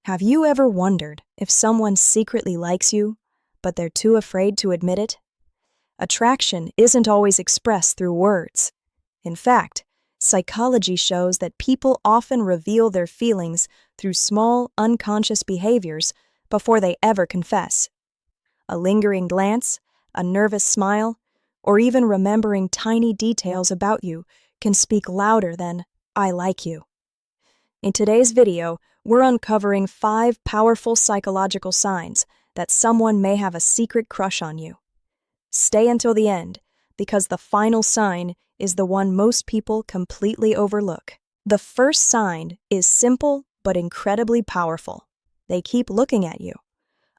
Have you ever wondered if someone secretly likes you, but they're too afraid to admit it? Attraction isn't always expressed through words. In fact, psychology shows that people often reveal their feelings through small, unconscious behaviors before they ever confess. A lingering glance, a nervous smile, or even remembering tiny details about you can speak louder than, "I like you." In today's video, we're uncovering 5 powerful psychological signs that someone may have a secret crush on you. Stay until the end, because the final sign is the one most people completely overlook. The first sign is simple but incredibly powerful. They keep looking at you.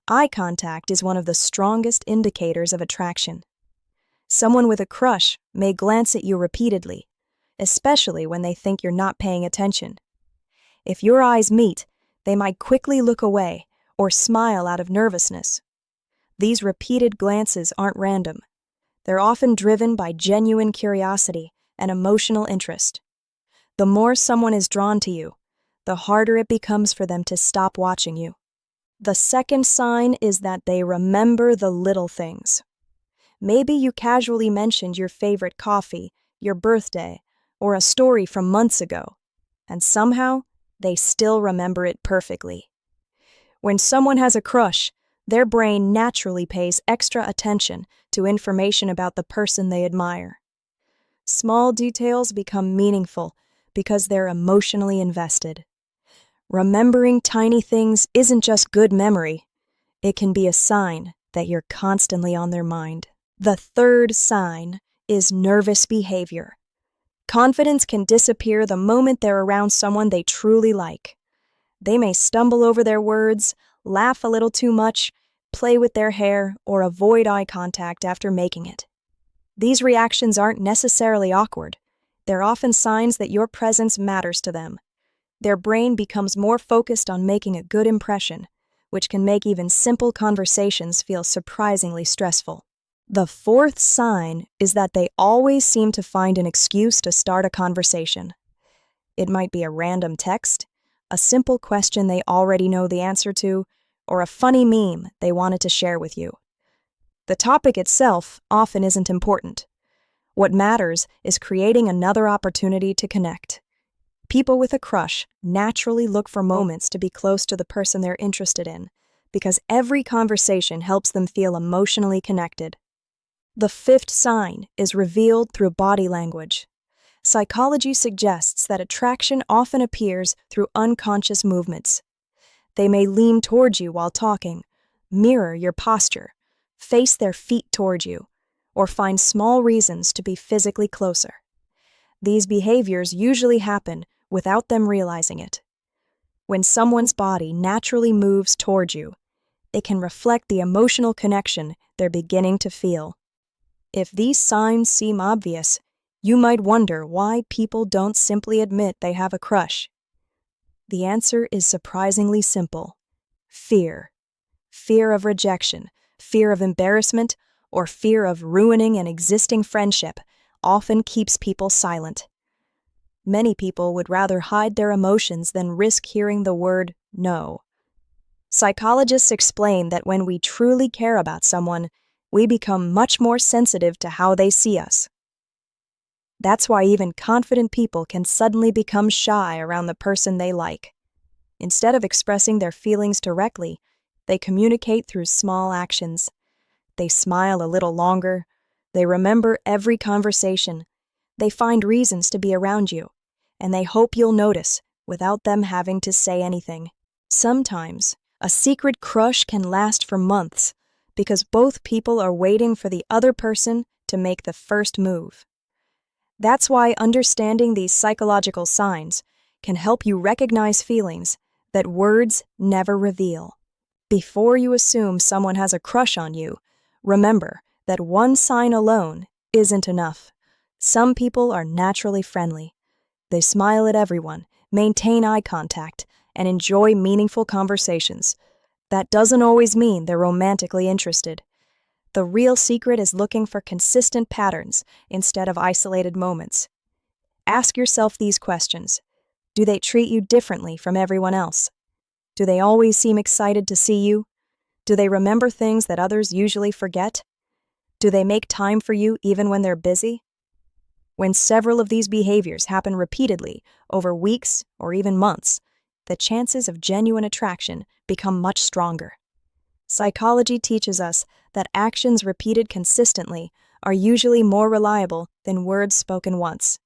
Eye contact is one of the strongest indicators of attraction. Someone with a crush may glance at you repeatedly, especially when they think you're not paying attention. If your eyes meet, they might quickly look away or smile out of nervousness. These repeated glances aren't random. They're often driven by genuine curiosity and emotional interest. The more someone is drawn to you, the harder it becomes for them to stop watching you. The second sign is that they remember the little things. Maybe you casually mentioned your favorite coffee, your birthday, or a story from months ago, and somehow they still remember it perfectly. When someone has a crush, their brain naturally pays extra attention to information about the person they admire. Small details become meaningful because they're emotionally invested. Remembering tiny things isn't just good memory. It can be a sign that you're constantly on their mind. The third sign is nervous behavior. Confidence can disappear the moment they're around someone they truly like. They may stumble over their words, laugh a little too much, play with their hair, or avoid eye contact after making it. These reactions aren't necessarily awkward. They're often signs that your presence matters to them. Their brain becomes more focused on making a good impression, which can make even simple conversations feel surprisingly stressful. The fourth sign is that they always seem to find an excuse to start a conversation. It might be a random text, a simple question they already know the answer to, or a funny meme they wanted to share with you. The topic itself often isn't important. What matters is creating another opportunity to connect. People with a crush naturally look for moments to be close to the person they're interested in, because every conversation helps them feel emotionally connected. The fifth sign is revealed through body language. Psychology suggests that attraction often appears through unconscious movements. They may lean towards you while talking, mirror your posture, face their feet toward you, or find small reasons to be physically closer. These behaviors usually happen without them realizing it. When someone's body naturally moves toward you, it can reflect the emotional connection they're beginning to feel. If these signs seem obvious, you might wonder why people don't simply admit they have a crush. The answer is surprisingly simple: fear. Fear of rejection, fear of embarrassment, or fear of ruining an existing friendship often keeps people silent. Many people would rather hide their emotions than risk hearing the word no. Psychologists explain that when we truly care about someone, we become much more sensitive to how they see us. That's why even confident people can suddenly become shy around the person they like. Instead of expressing their feelings directly, they communicate through small actions. They smile a little longer. They remember every conversation. They find reasons to be around you, and they hope you'll notice without them having to say anything. Sometimes, a secret crush can last for months because both people are waiting for the other person to make the first move. That's why understanding these psychological signs can help you recognize feelings that words never reveal. Before you assume someone has a crush on you, remember that one sign alone isn't enough. Some people are naturally friendly. They smile at everyone, maintain eye contact, and enjoy meaningful conversations. That doesn't always mean they're romantically interested. The real secret is looking for consistent patterns instead of isolated moments. Ask yourself these questions. Do they treat you differently from everyone else? Do they always seem excited to see you? Do they remember things that others usually forget? Do they make time for you even when they're busy? When several of these behaviors happen repeatedly over weeks or even months, the chances of genuine attraction become much stronger. Psychology teaches us that actions repeated consistently are usually more reliable than words spoken once.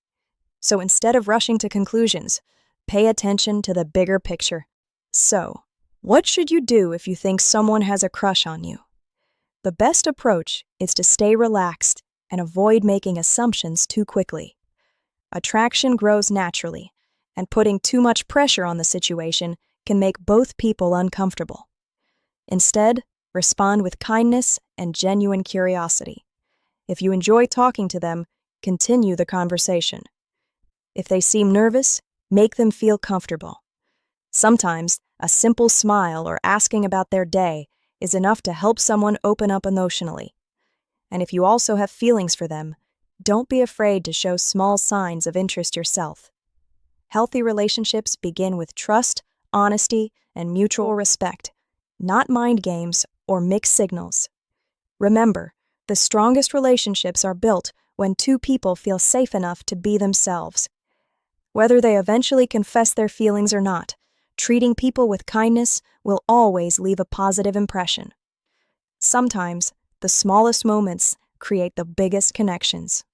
So instead of rushing to conclusions, pay attention to the bigger picture. So, what should you do if you think someone has a crush on you? The best approach is to stay relaxed and avoid making assumptions too quickly. Attraction grows naturally, and putting too much pressure on the situation can make both people uncomfortable. Instead, respond with kindness and genuine curiosity. If you enjoy talking to them, continue the conversation. If they seem nervous, make them feel comfortable. Sometimes, a simple smile or asking about their day is enough to help someone open up emotionally. And if you also have feelings for them, don't be afraid to show small signs of interest yourself. Healthy relationships begin with trust, honesty, and mutual respect, not mind games or mixed signals. Remember, the strongest relationships are built when two people feel safe enough to be themselves. Whether they eventually confess their feelings or not, treating people with kindness will always leave a positive impression. Sometimes, the smallest moments create the biggest connections.